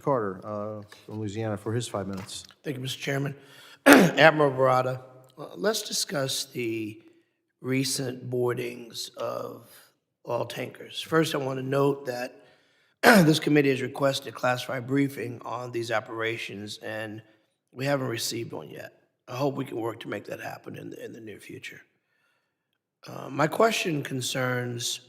Carter from Louisiana for his 5 minutes. Thank you, Mr. Chairman. Admiral Barata, let's discuss the recent boardings of oil tankers. First, I want to note that this committee has requested a classified briefing on these operations, and we haven't received one yet. I hope we can work to make that happen in the near future. My question concerns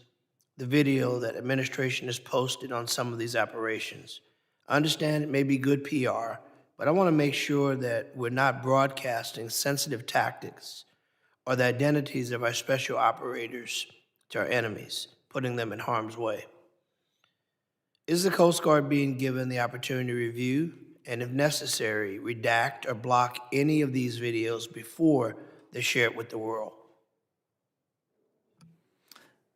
the video that administration has posted on some of these operations. I understand it may be good PR, but I want to make sure that we're not broadcasting sensitive tactics or the identities of our special operators to our enemies, putting them in harm's way. Is the Coast Guard being given the opportunity to review and, if necessary, redact or block any of these videos before they're shared with the world?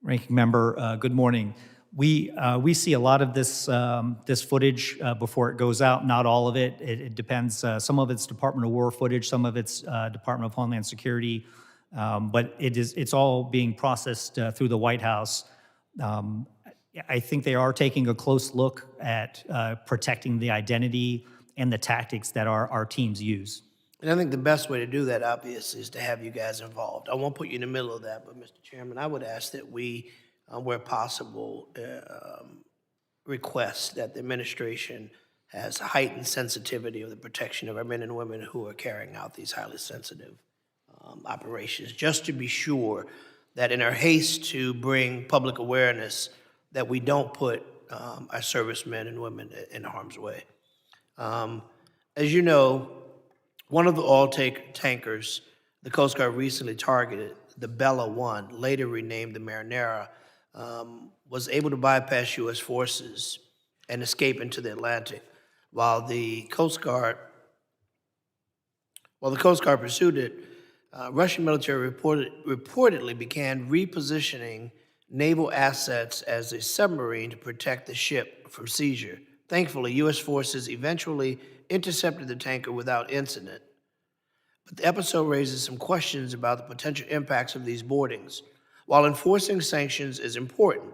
Ranking Member, good morning. We see a lot of this this footage before it goes out. Not all of it. It depends. Some of it's Department of War footage. Some of it's Department of Homeland Security. But it's all being processed through the White House. I think they are taking a close look at protecting the identity and the tactics that our teams use. And I think the best way to do that, obviously, is to have you guys involved. I won't put you in the middle of that, but Mr. Chairman, I would ask that we, where possible, request that the administration has heightened sensitivity of the protection of our men and women who are carrying out these highly sensitive operations, just to be sure that in our haste to bring public awareness, that we don't put our servicemen and women in harm's way. As you know, one of the oil tankers the Coast Guard recently targeted, the Bella 1, later renamed the Marinera, was able to bypass U.S. forces and escape into the Atlantic, while the Coast Guard pursued it. Russian military reportedly began repositioning naval assets as a submarine to protect the ship from seizure. Thankfully, U.S. forces eventually intercepted the tanker without incident. But the episode raises some questions about the potential impacts of these boardings. While enforcing sanctions is important,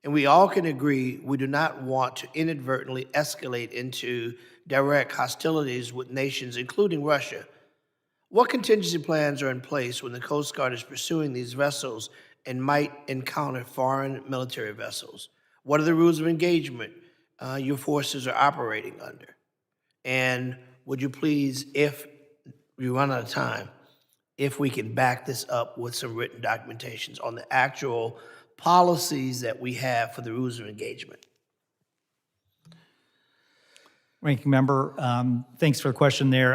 and we all can agree we do not want to inadvertently escalate into direct hostilities with nations, including Russia, what contingency plans are in place when the Coast Guard is pursuing these vessels and might encounter foreign military vessels? What are the rules of engagement your forces are operating under? And would you please, if we run out of time, if we can back this up with some written documentations on the actual policies that we have for the rules of engagement? Ranking Member, thanks for the question there.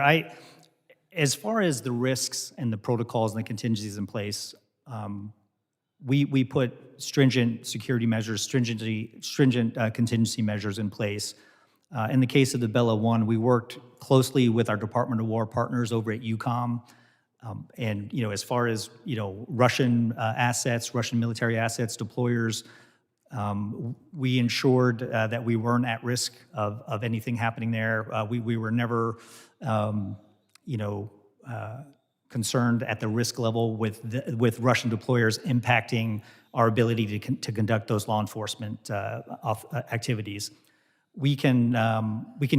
As far as the risks and the protocols and the contingencies in place, we put stringent security measures, stringent contingency measures in place. In the case of the Bella 1, we worked closely with our Department of War partners over at UCOM. And, as far as, Russian assets, Russian military assets, deployers, we ensured that we weren't at risk of anything happening there. We were never, concerned at the risk level with Russian deployers impacting our ability to conduct those law enforcement activities. We can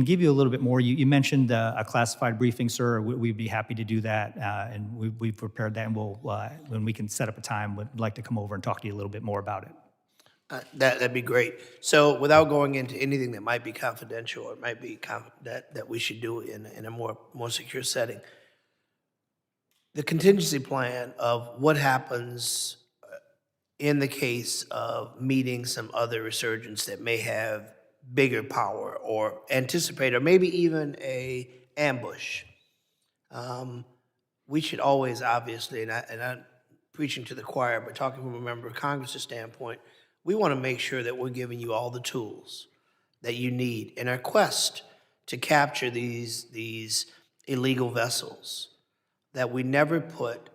give you a little bit more. You mentioned a classified briefing, sir. We'd be happy to do that, and we've prepared that, and we'll, when we can set up a time, would like to come over and talk to you a little bit more about it. That'd be great. So without going into anything that might be confidential or might be that we should do in a more secure setting, the contingency plan of what happens in the case of meeting some other resurgence that may have bigger power or anticipate, or maybe even a ambush. We should always, obviously, and I'm preaching to the choir, but talking from a member of Congress's standpoint, we want to make sure that we're giving you all the tools that you need in our quest to capture these illegal vessels, that we never put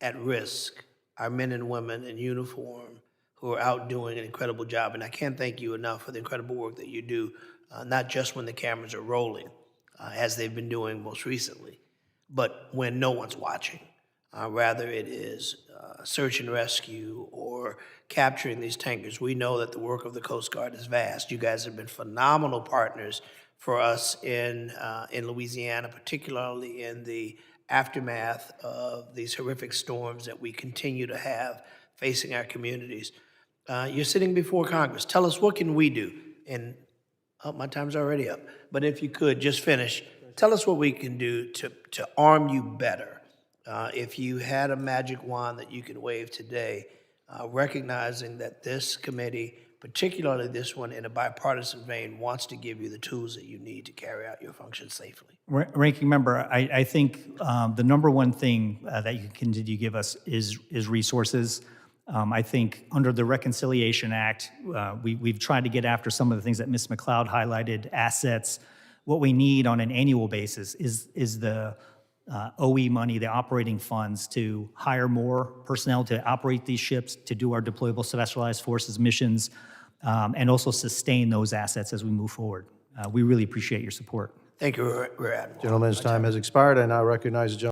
at risk our men and women in uniform who are out doing an incredible job. And I can't thank you enough for the incredible work that you do, not just when the cameras are rolling, as they've been doing most recently, but when no one's watching. rather it is search and rescue or capturing these tankers. We know that the work of the Coast Guard is vast. You guys have been phenomenal partners for us in Louisiana, particularly in the aftermath of these horrific storms that we continue to have facing our communities. You're sitting before Congress. Tell us, what can we do? And oh, my time's already up. But if you could just finish, tell us what we can do to arm you better. If you had a magic wand that you could wave today, recognizing that this committee, particularly this one in a bipartisan vein, wants to give you the tools that you need to carry out your function safely. Ranking member, I think the number one thing that you can continue to give us is resources. I think under the Reconciliation Act, we've tried to get after some of the things that Ms. McLeod highlighted, assets. What we need on an annual basis is the OE money, the operating funds, to hire more personnel to operate these ships, to do our deployable specialized forces missions, and also sustain those assets as we move forward. We really appreciate your support. Thank you, Rear Admiral. Gentleman's time has expired. I now recognize the gentleman